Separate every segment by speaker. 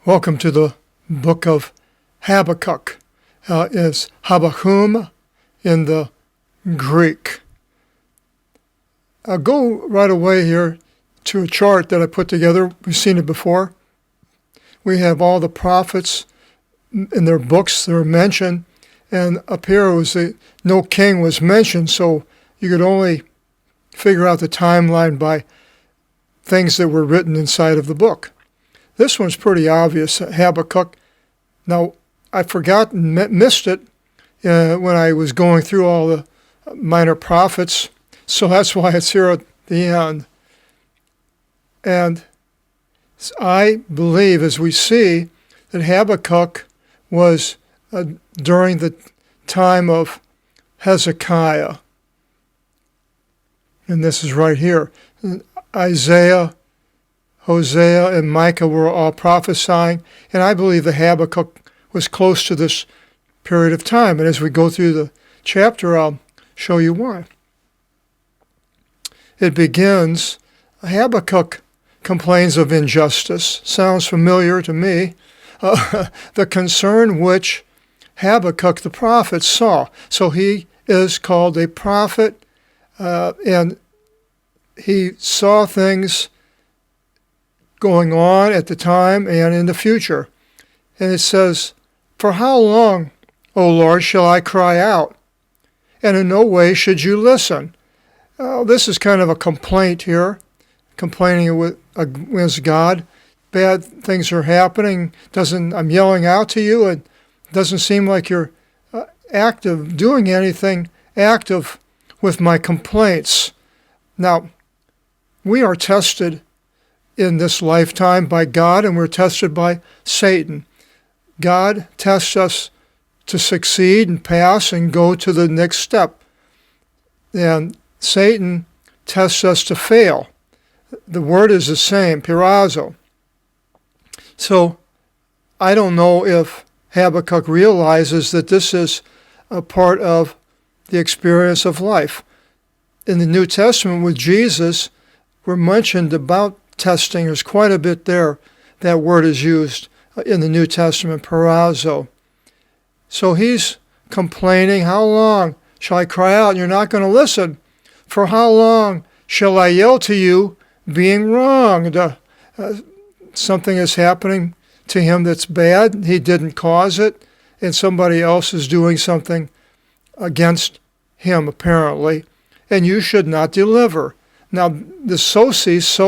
Speaker 1: Welcome to the Book of Habakkuk. It's Habakkuk in the Greek. I'll go right away here to a chart that I put together. We've seen it before. We have all the prophets in their books that are mentioned, and up here it was no king was mentioned, so you could only figure out the timeline by things that were written inside of the book. This one's pretty obvious, Habakkuk. Now, I forgot and missed it when I was going through all the minor prophets, so that's why it's here at the end. And I believe, as we see, that Habakkuk was during the time of Hezekiah. And this is right here. Isaiah, Hosea, and Micah were all prophesying, and I believe that Habakkuk was close to this period of time. And as we go through the chapter, I'll show you why. It begins, Habakkuk complains of injustice. Sounds familiar to me. The concern which Habakkuk the prophet saw. So he is called a prophet, and he saw things going on at the time and in the future. And it says, "For how long, O Lord, shall I cry out? And in no way should you listen." This is kind of a complaint here, complaining against God. Bad things are happening. I'm yelling out to you, and it doesn't seem like you're doing anything active with my complaints. Now, we are tested in this lifetime by God, and we're tested by Satan. God tests us to succeed and pass and go to the next step. And Satan tests us to fail. The word is the same, pirazo. So I don't know if Habakkuk realizes that this is a part of the experience of life. In the New Testament with Jesus, we're mentioned about testing. There's quite a bit there. That word is used in the New Testament, pirazo. So he's complaining, how long shall I cry out and you're not going to listen? For how long shall I yell to you being wronged? Something is happening to him that's bad. He didn't cause it, and somebody else is doing something against him, apparently, and you should not deliver. Now, the sosis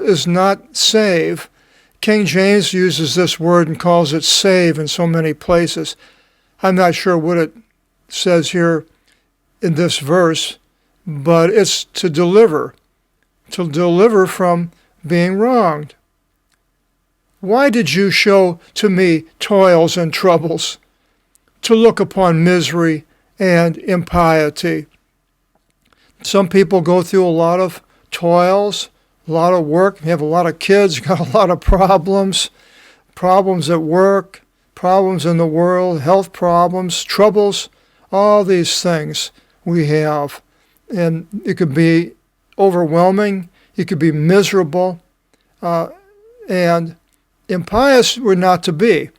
Speaker 1: is not save. King James uses this word and calls it save in so many places. I'm not sure what it says here in this verse, but it's to deliver from being wronged. Why did you show to me toils and troubles, to look upon misery and impiety? Some people go through a lot of toils, a lot of work. You have a lot of kids, got a lot of problems at work, problems in the world, health problems, troubles, all these things we have. And it could be overwhelming, it could be miserable, and impious we're not to be.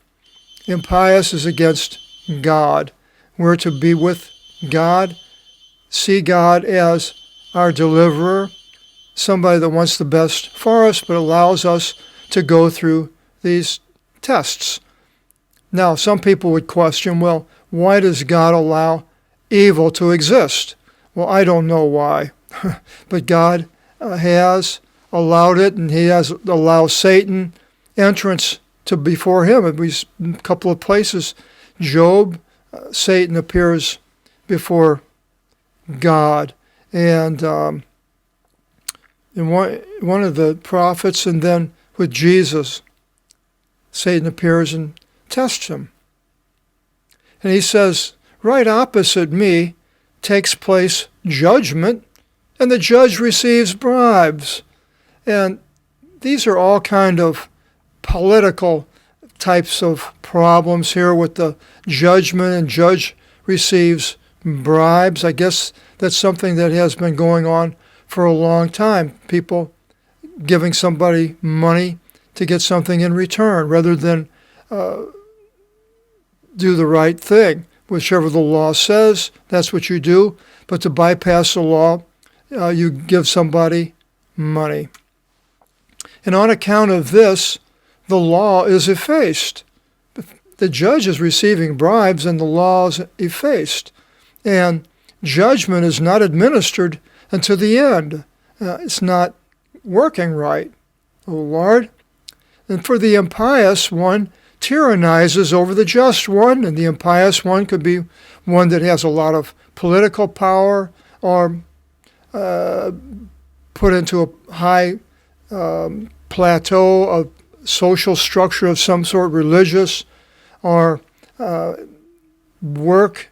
Speaker 1: Impious is against God. We're to be with God, see God as our deliverer, somebody that wants the best for us but allows us to go through these tests. Now, some people would question, well, why does God allow evil to exist? Well, I don't know why, but God has allowed it, and he has allowed Satan entrance to before him. At least a couple of places, Job, Satan appears before God, and in one of the prophets, and then with Jesus, Satan appears and tests him. And he says, right opposite me takes place judgment, and the judge receives bribes. And these are all kind of political types of problems here with the judgment, and judge receives bribes. I guess that's something that has been going on for a long time. People giving somebody money to get something in return rather than do the right thing. Whichever the law says, that's what you do. But to bypass the law, you give somebody money. And on account of this, the law is effaced. The judge is receiving bribes and the law is effaced. And judgment is not administered until the end. It's not working right, O Lord. And for the impious one, tyrannizes over the just one, and the impious one could be one that has a lot of political power or put into a high plateau of social structure of some sort, religious, or work,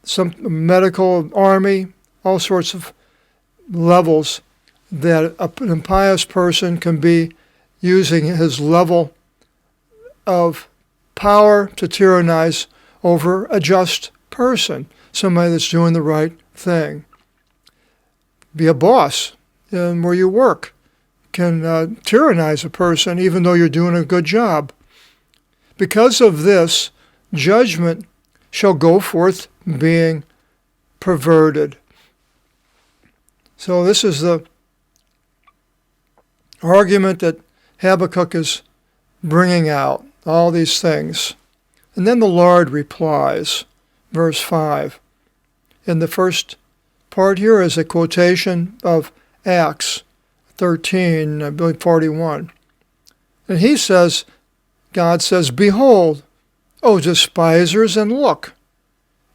Speaker 1: some medical, army, all sorts of levels that an impious person can be using his level of power to tyrannize over a just person, somebody that's doing the right thing. Be a boss in where you work can tyrannize a person even though you're doing a good job. Because of this, judgment shall go forth being perverted. So this is the argument that Habakkuk is bringing out, all these things. And then the Lord replies, verse 5. In the first part here is a quotation of Acts 13, I believe 41. And he says, God says, "Behold, O despisers, and look,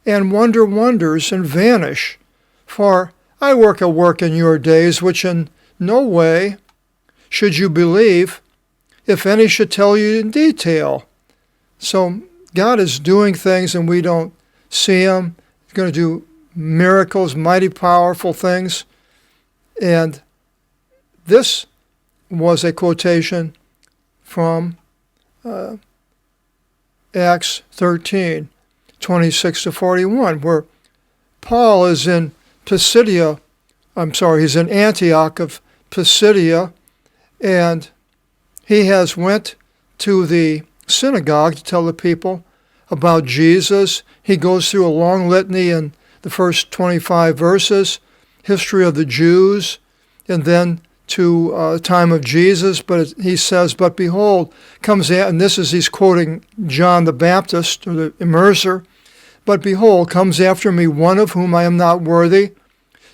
Speaker 1: and wonder wonders, and vanish. For I work a work in your days, which in no way should you believe, if any should tell you in detail." So God is doing things and we don't see him. He's going to do miracles, mighty powerful things. And this was a quotation from Acts 13, 26 to 41, where Paul is in he's in Antioch of Pisidia, and he has went to the synagogue to tell the people about Jesus. He goes through a long litany in the first 25 verses, history of the Jews, and then to time of Jesus. But he says, "But behold, comes out," and he's quoting John the Baptist, or the immerser, "But behold, comes after me one of whom I am not worthy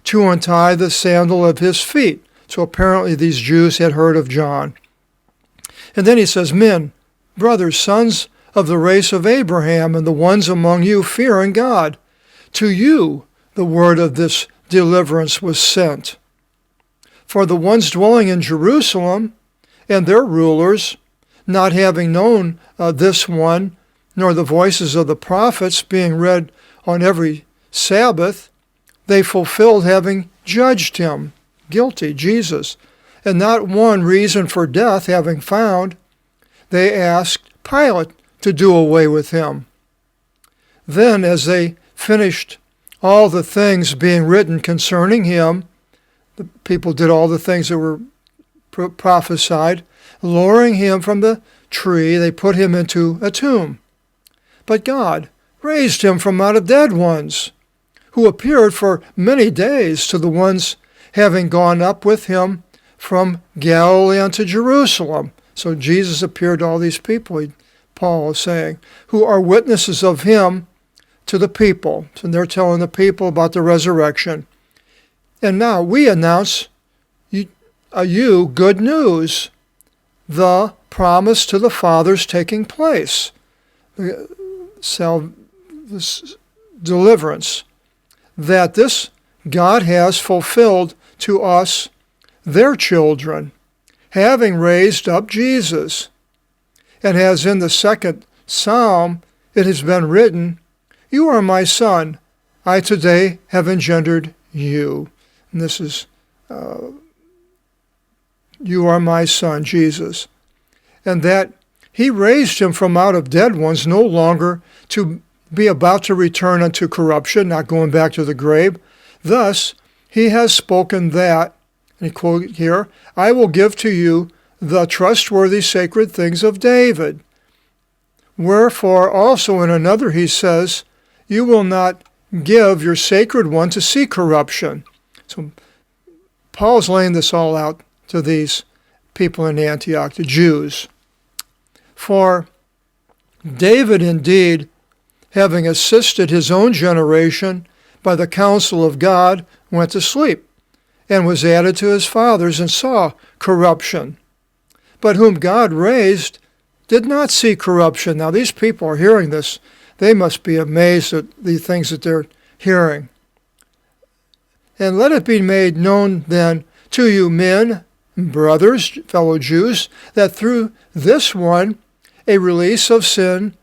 Speaker 1: to untie the sandal of his feet." So apparently these Jews had heard of John. And then he says, "Men, brothers, sons of the race of Abraham, and the ones among you fearing God, to you the word of this deliverance was sent. For the ones dwelling in Jerusalem and their rulers, not having known this one, nor the voices of the prophets being read on every Sabbath, they fulfilled having judged him guilty, Jesus, and not one reason for death having found, they asked Pilate to do away with him. Then, as they finished all the things being written concerning him, the people did all the things that were prophesied, lowering him from the tree, they put him into a tomb. But God raised him from out of dead ones, who appeared for many days to the ones having gone up with him from Galilee unto Jerusalem." So Jesus appeared to all these people, Paul is saying, "who are witnesses of him to the people." So they're telling the people about the resurrection. "And now we announce you good news, the promise to the fathers taking place." This deliverance, that this God has fulfilled to us, their children, having raised up Jesus. And as in the second psalm it has been written, "You are my son, I today have engendered you." And this is, "You are my son," Jesus. And that he raised him from out of dead ones, no longer to be about to return unto corruption, not going back to the grave. Thus he has spoken that, and he quoted here, "I will give to you the trustworthy sacred things of David. Wherefore also in another he says, you will not give your sacred one to see corruption. So Paul's laying this all out to these people in Antioch, the Jews. For David indeed, having assisted his own generation by the counsel of God, went to sleep, and was added to his fathers, and saw corruption. But whom God raised did not see corruption. Now these people are hearing this. They must be amazed at the things that they're hearing. And let it be made known then to you men, brothers, fellow Jews, that through this one a release of sins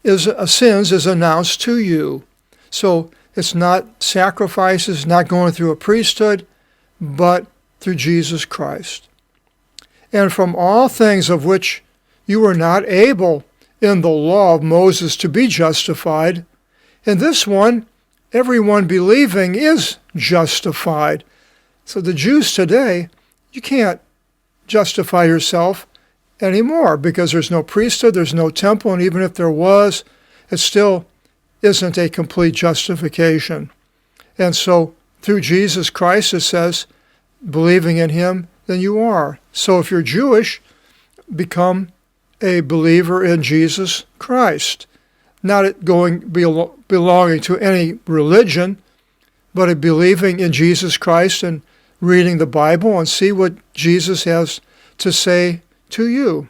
Speaker 1: is announced to you. So it's not sacrifices, not going through a priesthood, but through Jesus Christ. And from all things of which you were not able in the law of Moses to be justified, in this one everyone believing is justified. So the Jews today, you can't justify yourself anymore because there's no priesthood, there's no temple, and even if there was, it still isn't a complete justification. And so through Jesus Christ, it says, believing in him, then you are. So if you're Jewish, become a believer in Jesus Christ. Not belonging to any religion, but a believing in Jesus Christ and reading the Bible and see what Jesus has to say to you.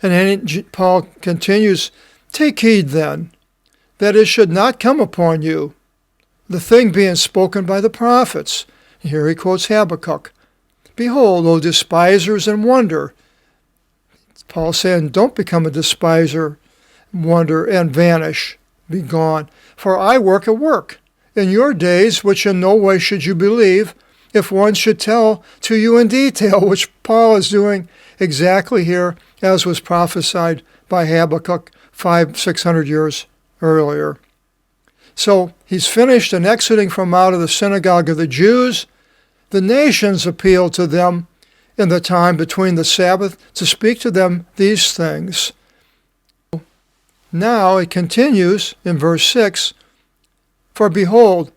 Speaker 1: And then Paul continues, take heed then, that it should not come upon you, the thing being spoken by the prophets. Here he quotes Habakkuk. Behold, O despisers, and wonder. Paul's saying, don't become a despiser, wonder, and vanish, be gone. For I work a work in your days, which in no way should you believe, if one should tell to you in detail, which Paul is doing exactly here, as was prophesied by Habakkuk 600 years earlier. So he's finished and exiting from out of the synagogue of the Jews. The nations appealed to them in the time between the Sabbath to speak to them these things. Now it continues in verse 6, for behold,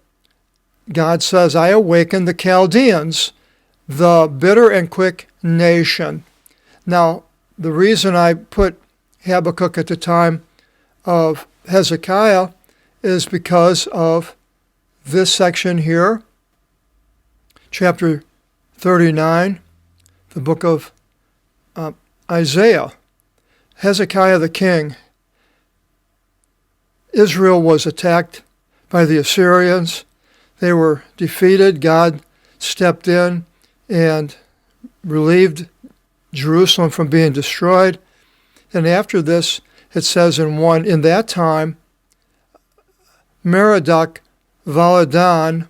Speaker 1: God says, I awaken the Chaldeans, the bitter and quick nation. Now, the reason I put Habakkuk at the time of Hezekiah is because of this section here, chapter 39, the book of Isaiah. Hezekiah the king. Israel was attacked by the Assyrians. They were defeated. God stepped in and relieved Jerusalem from being destroyed. And after this, it says in that time, Merodach Baladan,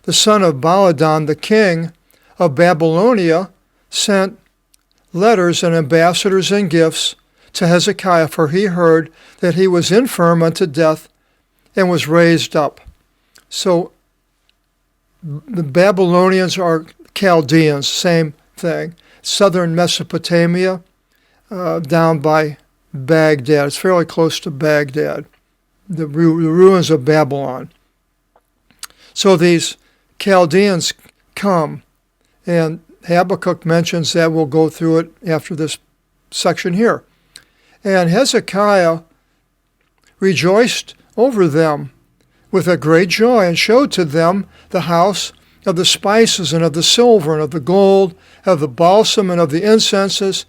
Speaker 1: the son of Baladan, the king of Babylonia, sent letters and ambassadors and gifts to Hezekiah, for he heard that he was infirm unto death and was raised up. So the Babylonians are Chaldeans, same thing. Southern Mesopotamia, down by Baghdad. It's fairly close to Baghdad, the ruins of Babylon. So these Chaldeans come, and Habakkuk mentions that. We'll go through it after this section here. And Hezekiah rejoiced over them with a great joy, and showed to them the house of the spices, and of the silver, and of the gold, of the balsam, and of the incenses,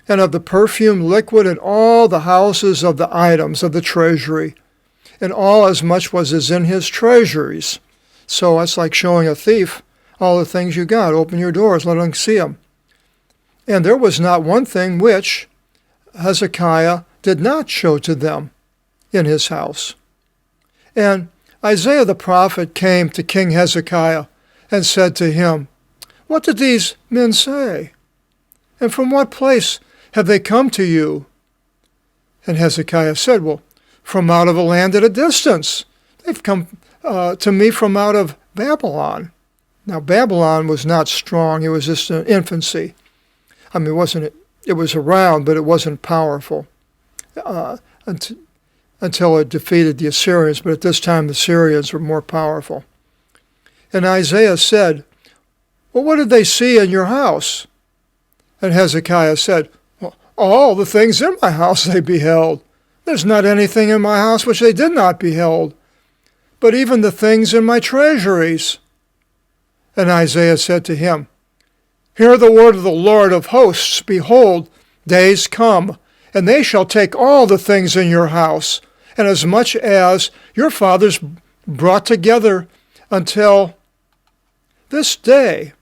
Speaker 1: and of the perfume liquid, and all the houses of the items of the treasury, and all as much was as in his treasuries. So that's like showing a thief all the things you got. Open your doors, let them see them. And there was not one thing which Hezekiah did not show to them in his house. And Isaiah the prophet came to King Hezekiah and said to him, what did these men say? And from what place have they come to you? And Hezekiah said, well, from out of a land at a distance. They've come to me from out of Babylon. Now, Babylon was not strong. It was just an infancy. I mean, it was around, but it wasn't powerful until it defeated the Assyrians. But at this time, the Syrians were more powerful. And Isaiah said, well, what did they see in your house? And Hezekiah said, well, all the things in my house they beheld. There's not anything in my house which they did not behold, but even the things in my treasuries. And Isaiah said to him, hear the word of the Lord of hosts. Behold, days come, and they shall take all the things in your house, and as much as your fathers brought together until this day,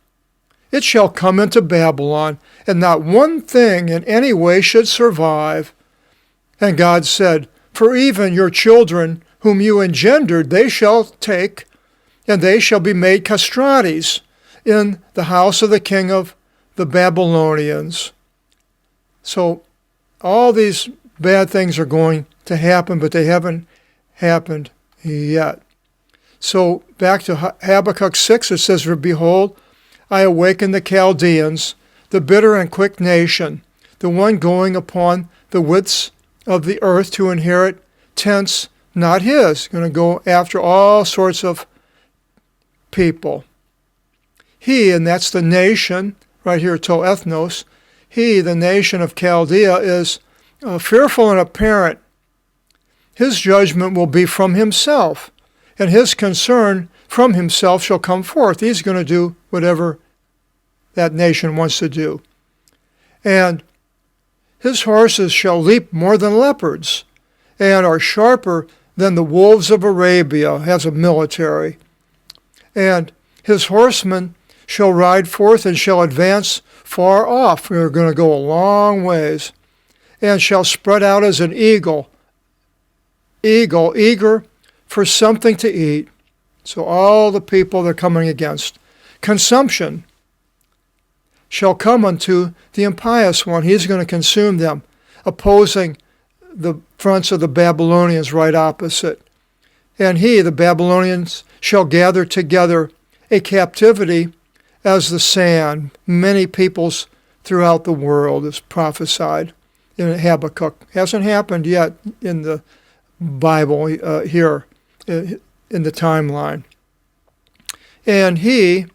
Speaker 1: it shall come into Babylon, and not one thing in any way should survive. And God said, for even your children whom you engendered, they shall take, and they shall be made castrates in the house of the king of the Babylonians. So all these bad things are going to happen, but they haven't happened yet. So back to Habakkuk 6, it says, for behold, I awaken the Chaldeans, the bitter and quick nation, the one going upon the widths of the earth to inherit tents not his. Going to go after all sorts of people. He, and that's the nation, right here, to ethnos, he, the nation of Chaldea, is fearful and apparent. His judgment will be from himself, and his concern from himself shall come forth. He's going to do whatever that nation wants to do. And his horses shall leap more than leopards, and are sharper than the wolves of Arabia, has a military. And his horsemen shall ride forth and shall advance far off. They're going to go a long ways. And shall spread out as an eagle, eager for something to eat. So all the people they're coming against. Consumption shall come unto the impious one. He's going to consume them, opposing the fronts of the Babylonians right opposite. And he, the Babylonians, shall gather together a captivity as the sand. Many peoples throughout the world is prophesied in Habakkuk. Hasn't happened yet in the Bible here in the timeline. And he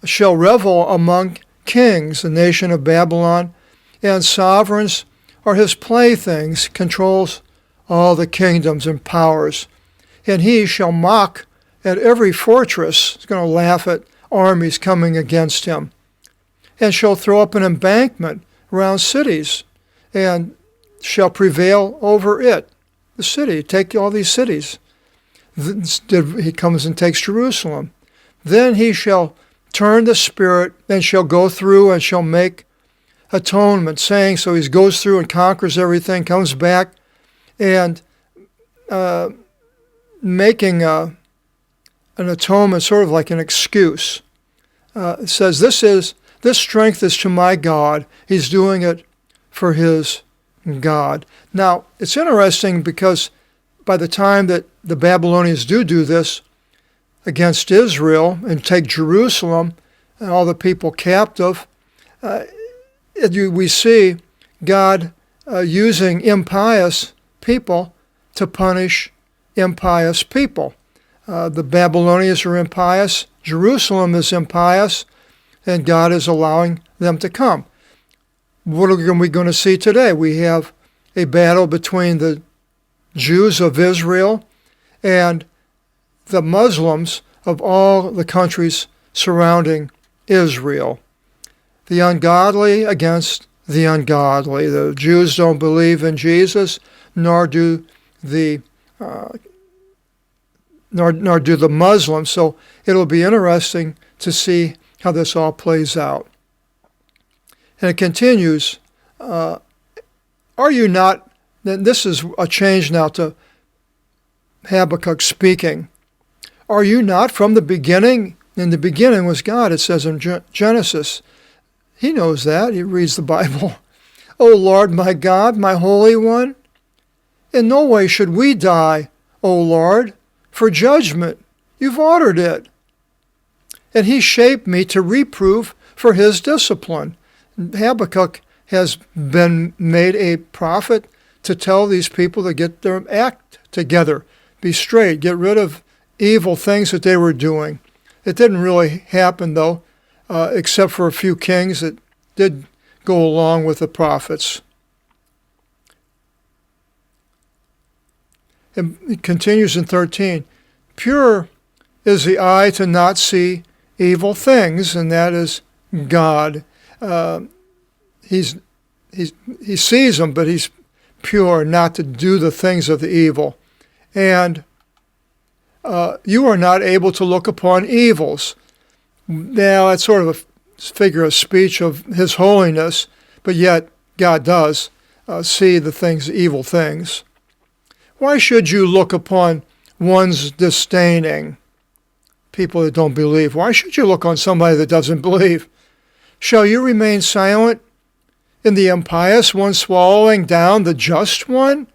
Speaker 1: shall revel among kings, the nation of Babylon, and sovereigns are his playthings, controls all the kingdoms and powers. And he shall mock at every fortress. He's going to laugh at armies coming against him. And shall throw up an embankment around cities, and shall prevail over it. The city, take all these cities. He comes and takes Jerusalem. Then he shall turn the spirit, and shall go through and shall make atonement, saying, so he goes through and conquers everything, comes back, and making an atonement, sort of like an excuse. It says, this strength is to my God. He's doing it for his God. Now, it's interesting because by the time that the Babylonians do this against Israel and take Jerusalem and all the people captive, we see God using impious people to punish impious people. The Babylonians are impious, Jerusalem is impious, and God is allowing them to come. What are we going to see today? We have a battle between the Jews of Israel and the Muslims of all the countries surrounding Israel. The ungodly against the ungodly. The Jews don't believe in Jesus, nor do the Muslims. So it'll be interesting to see how this all plays out. And it continues, are you not, this is a change now to Habakkuk speaking, are you not from the beginning? In the beginning was God, it says in Genesis. He knows that. He reads the Bible. O Lord, my God, my Holy One, in no way should we die, O Lord, for judgment. You've ordered it. And he shaped me to reprove for his discipline. Habakkuk has been made a prophet to tell these people to get their act together, be straight, get rid of evil things that they were doing. It didn't really happen, though, except for a few kings that did go along with the prophets. And it continues in 13. Pure is the eye to not see evil things, and that is God. He sees them, but he's pure, not to do the things of the evil. And you are not able to look upon evils. Now, that's sort of a figure of speech of his holiness, but yet God does see the things, evil things. Why should you look upon one's disdaining? People that don't believe. Why should you look on somebody that doesn't believe? Shall you remain silent in the impious one swallowing down the just one?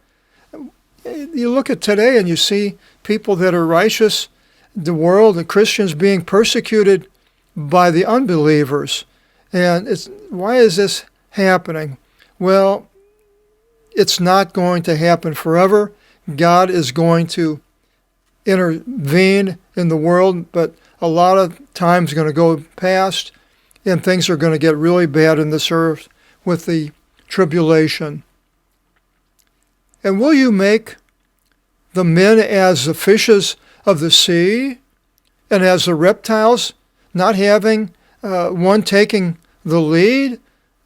Speaker 1: You look at today and you see people that are righteous, the world, and Christians being persecuted by the unbelievers. And why is this happening? Well, it's not going to happen forever. God is going to intervene in the world, but a lot of time's going to go past, and things are going to get really bad in this earth with the tribulation. And will you make the men as the fishes of the sea, and as the reptiles, not having one taking the lead?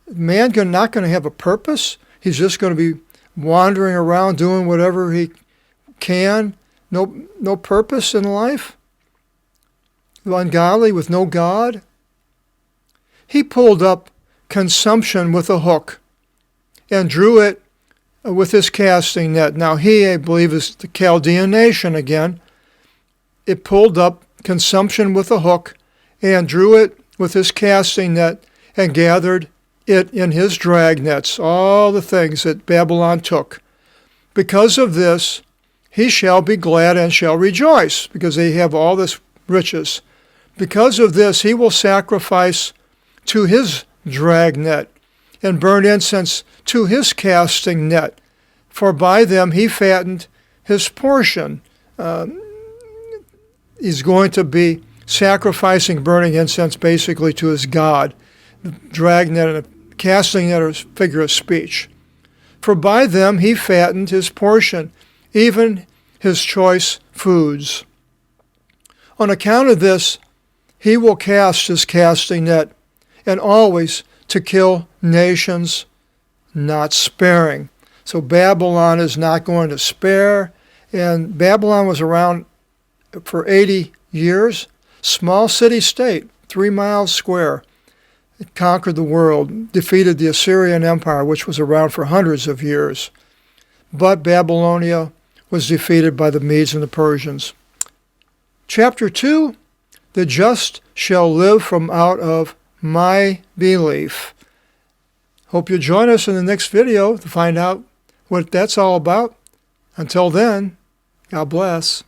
Speaker 1: Man not going to have a purpose. He's just going to be wandering around doing whatever he can. No purpose in life. Ungodly with no God. He pulled up consumption with a hook and drew it with his casting net. Now he, I believe, is the Chaldean nation again. It pulled up consumption with a hook and drew it with his casting net and gathered it in his drag nets, all the things that Babylon took. Because of this, he shall be glad and shall rejoice, because they have all this riches. Because of this, he will sacrifice to his drag net and burn incense to his casting net, for by them he fattened his portion. He's going to be sacrificing, burning incense basically to his God. The drag net and the casting net are a figure of speech. For by them he fattened his portion, even his choice foods. On account of this, he will cast his casting net, and always to kill nations, not sparing. So Babylon is not going to spare, and Babylon was around for 80 years. Small city-state, 3 miles square. It conquered the world, defeated the Assyrian Empire, which was around for hundreds of years. But Babylonia was defeated by the Medes and the Persians. Chapter 2, the just shall live from out of my belief. Hope you join us in the next video to find out what that's all about. Until then, God bless.